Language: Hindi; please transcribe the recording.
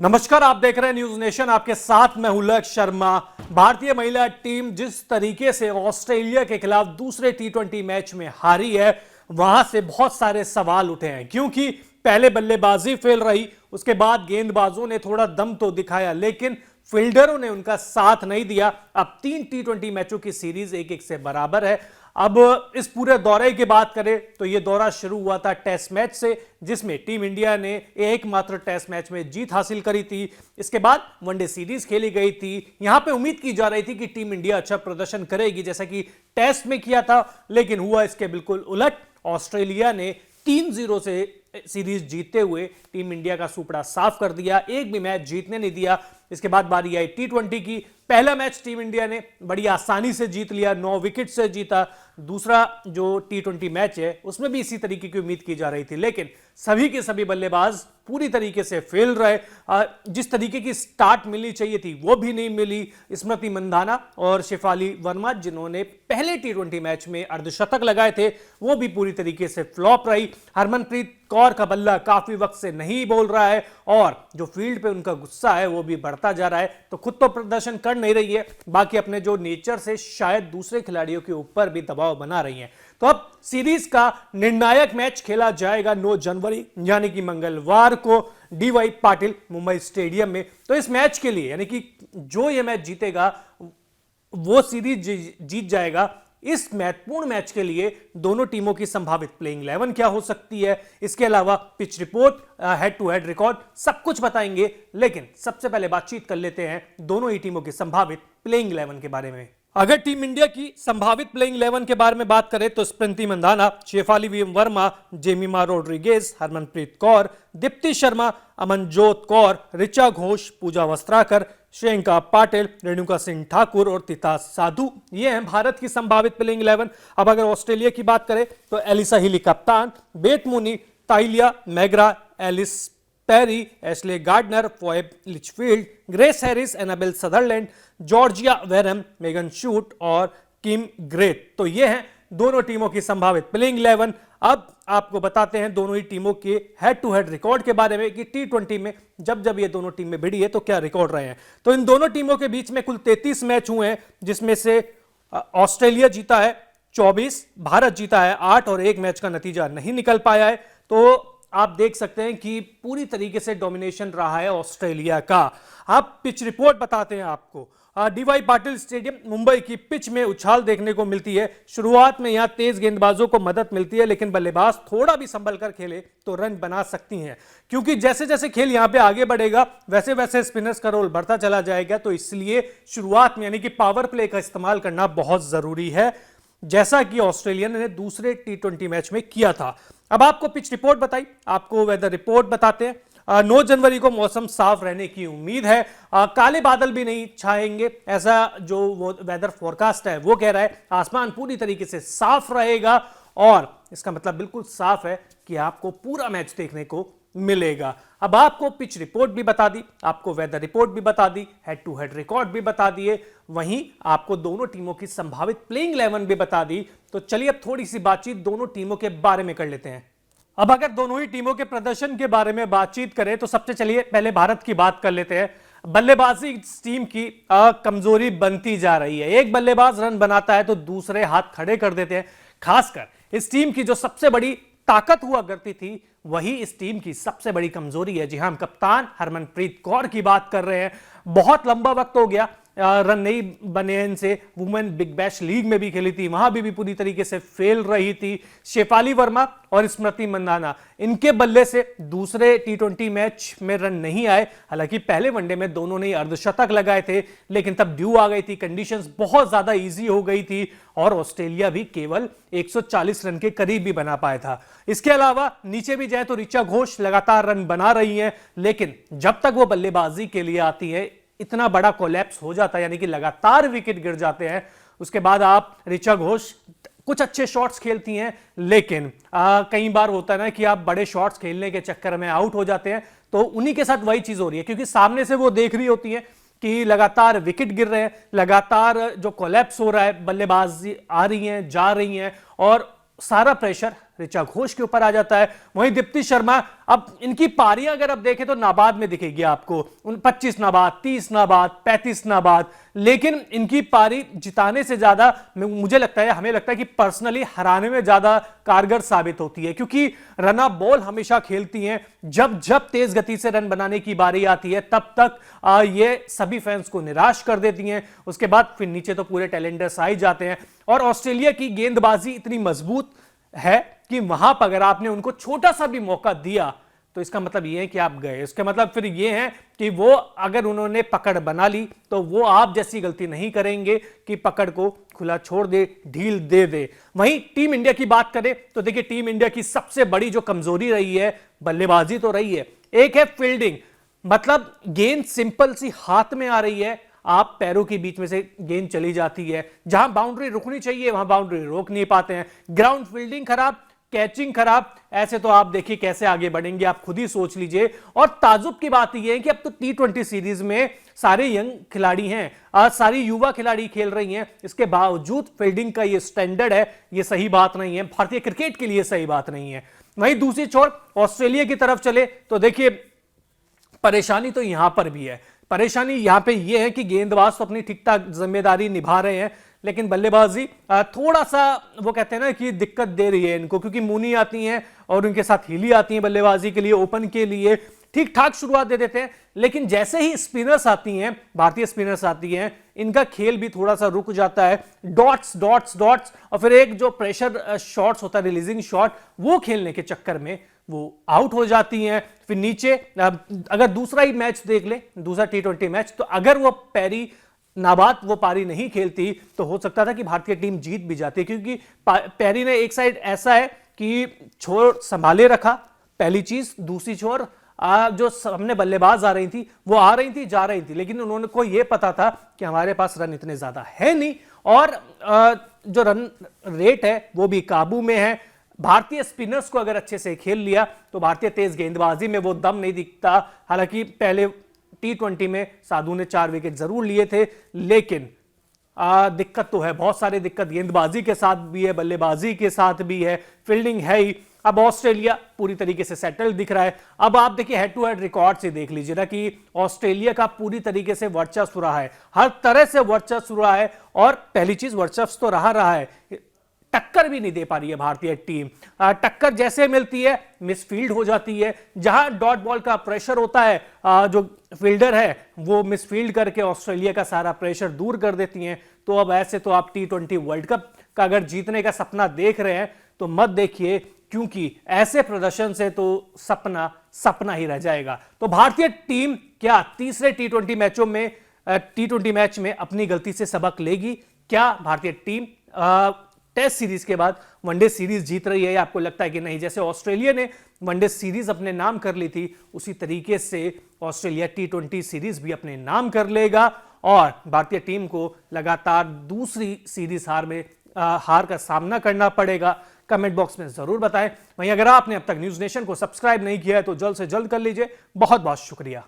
नमस्कार, आप देख रहे हैं न्यूज नेशन। आपके साथ मैं हूं लक्ष्य शर्मा। भारतीय महिला टीम जिस तरीके से ऑस्ट्रेलिया के खिलाफ दूसरे टी20 मैच में हारी है, वहां से बहुत सारे सवाल उठे हैं। क्योंकि पहले बल्लेबाजी फेल रही, उसके बाद गेंदबाजों ने थोड़ा दम तो दिखाया, लेकिन फील्डरों ने उनका साथ नहीं दिया। अब 3 टी20 मैचों की सीरीज 1-1 से बराबर है। अब इस पूरे दौरे की बात करें तो यह दौरा शुरू हुआ था टेस्ट मैच से, जिसमें टीम इंडिया ने एकमात्र टेस्ट मैच में जीत हासिल करी थी। इसके बाद वनडे सीरीज खेली गई थी। यहां पे उम्मीद की जा रही थी कि टीम इंडिया अच्छा प्रदर्शन करेगी, जैसा कि टेस्ट में किया था, लेकिन हुआ इसके बिल्कुल उलट। ऑस्ट्रेलिया ने 3-0 से सीरीज जीतते हुए टीम इंडिया का सुपड़ा साफ कर दिया, एक भी मैच जीतने नहीं दिया। इसके बाद बारी आई टी20 की। पहला मैच टीम इंडिया ने बड़ी आसानी से जीत लिया, 9 विकेट से जीता। दूसरा जो टी20 मैच है उसमें भी इसी तरीके की उम्मीद की जा रही थी, लेकिन सभी के सभी बल्लेबाज पूरी तरीके से फेल रहे। जिस तरीके की स्टार्ट मिलनी चाहिए थी वो भी नहीं मिली। स्मृति मंधाना और शेफाली वर्मा, जिन्होंने पहले टी20 मैच में अर्धशतक लगाए थे, वो भी पूरी तरीके से फ्लॉप रही। हरमनप्रीत कौर का बल्ला काफी वक्त से नहीं बोल रहा है और जो फील्ड पे उनका गुस्सा है वो भी बढ़ता जा रहा है। तो खुद तो प्रदर्शन कर नहीं रही है, बाकी अपने जो नेचर से शायद दूसरे खिलाड़ियों के ऊपर भी दबाव बना रही हैं। तो अब सीरीज का निर्णायक मैच खेला जाएगा 9 जनवरी यानी कि मंगलवार को डीवाई पाटिल मुंबई स्टेडियम में। तो इस मैच के लिए, यानी कि जो ये मैच जीतेगा वो सीरीज जीत जाएगा। इस महत्वपूर्ण मैच के लिए दोनों टीमों की संभावित प्लेइंग 11 क्या हो सकती है, इसके अलावा pitch report, head to head record, सब कुछ बताएंगे। लेकिन सबसे पहले बातचीत कर लेते हैं दोनों ही टीमों की संभावित प्लेइंग 11 के बारे में। अगर टीम इंडिया की संभावित प्लेइंग 11 के बारे में बात करें तो स्मृति मंधाना, शेफाली वर्मा, जेमिमा रोड्रिगेज, हरमनप्रीत कौर, दीप्ति शर्मा, अमनजोत कौर, ऋचा घोष, पूजा वस्त्राकर, श्रेयंका पाटिल, रेणुका सिंह ठाकुर और तिता साधु, ये हैं भारत की संभावित प्लेइंग 11। अब अगर ऑस्ट्रेलिया की बात करें तो एलिसा हिली कप्तान, Beth Mooney, Tahlia McGrath, Ellyse Perry, Ashleigh Gardner, Phoebe Litchfield, Grace Harris, Annabel Sutherland, Georgia Wareham, Megan Schutt और किम ग्रेट। तो ये हैं दोनों टीमों की संभावित प्लेइंग 11। अब आपको बताते हैं दोनों ही टीमों के हेड टू हेड रिकॉर्ड के बारे में कि टी20 में जब ये दोनों टीमें भिड़ी है तो क्या रिकॉर्ड रहे हैं। तो इन दोनों टीमों के बीच में कुल 33 मैच हुए हैं, जिसमें से ऑस्ट्रेलिया जीता है 24, भारत जीता है 8 और एक मैच का नतीजा नहीं निकल पाया है। तो आप देख सकते हैं कि पूरी तरीके से डोमिनेशन रहा है ऑस्ट्रेलिया का। आप पिच रिपोर्ट बताते हैं आपको। डीवाई पाटिल स्टेडियम मुंबई की पिच में उछाल देखने को मिलती है। शुरुआत में यहां तेज गेंदबाजों को मदद मिलती है, लेकिन बल्लेबाज थोड़ा भी संभल कर खेले तो रन बना सकती हैं, क्योंकि जैसे जैसे खेल यहां पे आगे बढ़ेगा वैसे वैसे स्पिनर्स का रोल बढ़ता चला जाएगा। तो इसलिए शुरुआत में यानी कि पावर प्ले का इस्तेमाल करना बहुत जरूरी है, जैसा कि ऑस्ट्रेलिया ने दूसरे टी20 मैच में किया था। अब आपको पिच रिपोर्ट बताई, आपको वेदर रिपोर्ट बताते हैं। 9 जनवरी को मौसम साफ रहने की उम्मीद है। काले बादल भी नहीं छाएंगे, ऐसा जो वो वेदर फोरकास्ट है वो कह रहा है। आसमान पूरी तरीके से साफ रहेगा और इसका मतलब बिल्कुल साफ है कि आपको पूरा मैच देखने को मिलेगा। अब आपको पिच रिपोर्ट भी बता दी, आपको वेदर रिपोर्ट भी बता दी, हेड टू हेड रिकॉर्ड भी बता दिए, वहीं आपको दोनों टीमों की संभावित प्लेइंग 11 भी बता दी। तो चलिए अब थोड़ी सी बातचीत दोनों टीमों के बारे में कर लेते हैं। अब अगर दोनों ही टीमों के प्रदर्शन के बारे में बातचीत करें तो सबसे चलिए पहले भारत की बात कर लेते हैं। बल्लेबाजी इस टीम की कमजोरी बनती जा रही है। एक बल्लेबाज रन बनाता है तो दूसरे हाथ खड़े कर देते हैं। खासकर इस टीम की जो सबसे बड़ी ताकत हुआ करती थी वही इस टीम की सबसे बड़ी कमजोरी है। जी हां, हम कप्तान हरमनप्रीत कौर की बात कर रहे हैं। बहुत लंबा वक्त हो गया रन नहीं बने इनसे। वुमेन बिग बैश लीग में भी खेली थी, वहां भी पूरी तरीके से फेल रही थी। शेफाली वर्मा और स्मृति मंधाना, इनके बल्ले से दूसरे टी20 मैच में रन नहीं आए। हालांकि पहले वनडे में दोनों ने अर्धशतक लगाए थे, लेकिन तब ड्यू आ गई थी, कंडीशंस बहुत ज्यादा इजी हो गई थी और ऑस्ट्रेलिया भी केवल 140 रन के करीब भी बना पाया था। इसके अलावा नीचे भी जाए तो ऋचा घोष लगातार रन बना रही हैं, लेकिन जब तक वो बल्लेबाजी के लिए आती है इतना बड़ा कोलैप्स हो जाता है, यानी कि लगातार विकेट गिर जाते हैं। उसके बाद आप ऋचा घोष कुछ अच्छे शॉट्स खेलती हैं, लेकिन कई बार होता है ना कि आप बड़े शॉट्स खेलने के चक्कर में आउट हो जाते हैं। तो उन्हीं के साथ वही चीज हो रही है, क्योंकि सामने से वो देख रही होती है कि लगातार विकेट गिर रहे हैं, लगातार जो कोलैप्स हो रहा है, बल्लेबाजी आ रही हैं जा रही हैं और सारा प्रेशर ऋचा घोष के ऊपर आ जाता है। वहीं दीप्ति शर्मा, अब इनकी पारियां अगर आप देखें तो नाबाद में दिखेगी आपको, 25 नाबाद, 30 नाबाद, 35 नाबाद, लेकिन इनकी पारी जिताने से ज्यादा मुझे लगता है, हमें लगता है कि पर्सनली हराने में ज्यादा कारगर साबित होती है, क्योंकि रन बॉल हमेशा खेलती हैं। जब जब तेज गति से रन बनाने की बारी आती है तब तक ये सभी फैंस को निराश कर देती हैं। उसके बाद फिर नीचे तो पूरे टैलेंटर्स आ ही जाते हैं। और ऑस्ट्रेलिया की गेंदबाजी इतनी मजबूत है कि वहां पर अगर आपने उनको छोटा सा भी मौका दिया तो इसका मतलब ये है कि आप गए। इसका मतलब फिर ये है कि वो अगर उन्होंने पकड़ बना ली तो वो आप जैसी गलती नहीं करेंगे कि पकड़ को खुला छोड़ दे, ढील दे दे। वहीं टीम इंडिया की बात करें तो देखिए, टीम इंडिया की सबसे बड़ी जो कमजोरी रही है बल्लेबाजी तो रही है, एक है फील्डिंग। मतलब गेंद सिंपल सी हाथ में आ रही है, आप पैरों के बीच में से गेंद चली जाती है, जहां बाउंड्री रुकनी चाहिए वहां बाउंड्री रोक नहीं पाते हैं। ग्राउंड फील्डिंग खराब, कैचिंग खराब, ऐसे तो आप देखिए कैसे आगे बढ़ेंगे, आप खुद ही सोच लीजिए। और ताजुब की बात यह है कि अब तो T20 सीरीज में सारे यंग खिलाड़ी हैं, सारी युवा खिलाड़ी खेल रही हैं, इसके बावजूद फील्डिंग का ये स्टैंडर्ड है, ये सही बात नहीं है, भारतीय क्रिकेट के लिए सही बात नहीं है। वहीं दूसरी छोर ऑस्ट्रेलिया की तरफ चले तो देखिए, परेशानी तो यहां पर भी है। परेशानी यहां पे यह है कि गेंदबाज तो अपनी ठीक ठाक जिम्मेदारी निभा रहे हैं, लेकिन बल्लेबाजी थोड़ा सा वो कहते हैं ना कि दिक्कत दे रही है इनको, क्योंकि मूनी आती हैं और उनके साथ हीली आती हैं बल्लेबाजी के लिए, ओपन के लिए ठीक ठाक शुरुआत दे देते हैं, लेकिन जैसे ही स्पिनर्स आती हैं, भारतीय स्पिनर्स आती हैं, इनका खेल भी थोड़ा सा रुक जाता है। डॉट्स डॉट्स डॉट्स और फिर एक जो प्रेशर शॉट्स होता है, रिलीजिंग शॉट, वो खेलने के चक्कर में वो आउट हो जाती हैं। फिर नीचे अगर दूसरा ही मैच देख ले, दूसरा T20 मैच, तो अगर वो पैरी नाबाद वो पारी नहीं खेलती तो हो सकता था कि भारतीय टीम जीत भी जाती, क्योंकि पैरी ने एक साइड ऐसा है कि छोर संभाले रखा, पहली चीज। दूसरी छोर जो सामने बल्लेबाज आ रही थी वो आ रही थी, जा रही थी, लेकिन उन्होंने को ये पता था कि हमारे पास रन इतने ज्यादा है नहीं, और जो रन रेट है वो भी काबू में है। भारतीय स्पिनर्स को अगर अच्छे से खेल लिया तो भारतीय तेज गेंदबाजी में वो दम नहीं दिखता। हालांकि पहले T20 में साधु ने 4 विकेट जरूर लिए थे, लेकिन दिक्कत तो है, बहुत सारी दिक्कत गेंदबाजी के साथ भी है, बल्लेबाजी के साथ भी है, फील्डिंग है ही। अब ऑस्ट्रेलिया पूरी तरीके से सेटल दिख रहा है। अब आप देखिए हेड टू हेड रिकॉर्ड से देख लीजिए ना कि ऑस्ट्रेलिया का पूरी तरीके से वर्चस्व रहा है, हर तरह से वर्चस्व रहा है। और पहली चीज, वर्चस्व तो रहा है, टक्कर भी नहीं दे पा रही है भारतीय टीम। टक्कर जैसे मिलती है मिसफील्ड हो जाती है, जहां डॉट बॉल का प्रेशर होता है, जो फील्डर है वो मिसफील्ड करके ऑस्ट्रेलिया का सारा प्रेशर दूर कर देती हैं। तो अब ऐसे तो आप T20 वर्ल्ड कप का अगर जीतने का सपना देख रहे हैं तो मत देखिए, क्योंकि ऐसे प्रदर्शन से तो सपना सपना ही रह जाएगा। तो भारतीय टीम क्या तीसरे T20 मैचों में T20 मैच में अपनी गलती से सबक लेगी? क्या भारतीय टीम टेस्ट सीरीज के बाद वनडे सीरीज जीत रही है, या आपको लगता है कि नहीं, जैसे ऑस्ट्रेलिया ने वनडे सीरीज अपने नाम कर ली थी उसी तरीके से ऑस्ट्रेलिया T20 सीरीज भी अपने नाम कर लेगा और भारतीय टीम को लगातार दूसरी सीरीज हार का सामना करना पड़ेगा? कमेंट बॉक्स में जरूर बताएं। वहीं अगर आपने अब तक न्यूज नेशन को सब्सक्राइब नहीं किया है तो जल्द से जल्द कर लीजिए। बहुत बहुत शुक्रिया।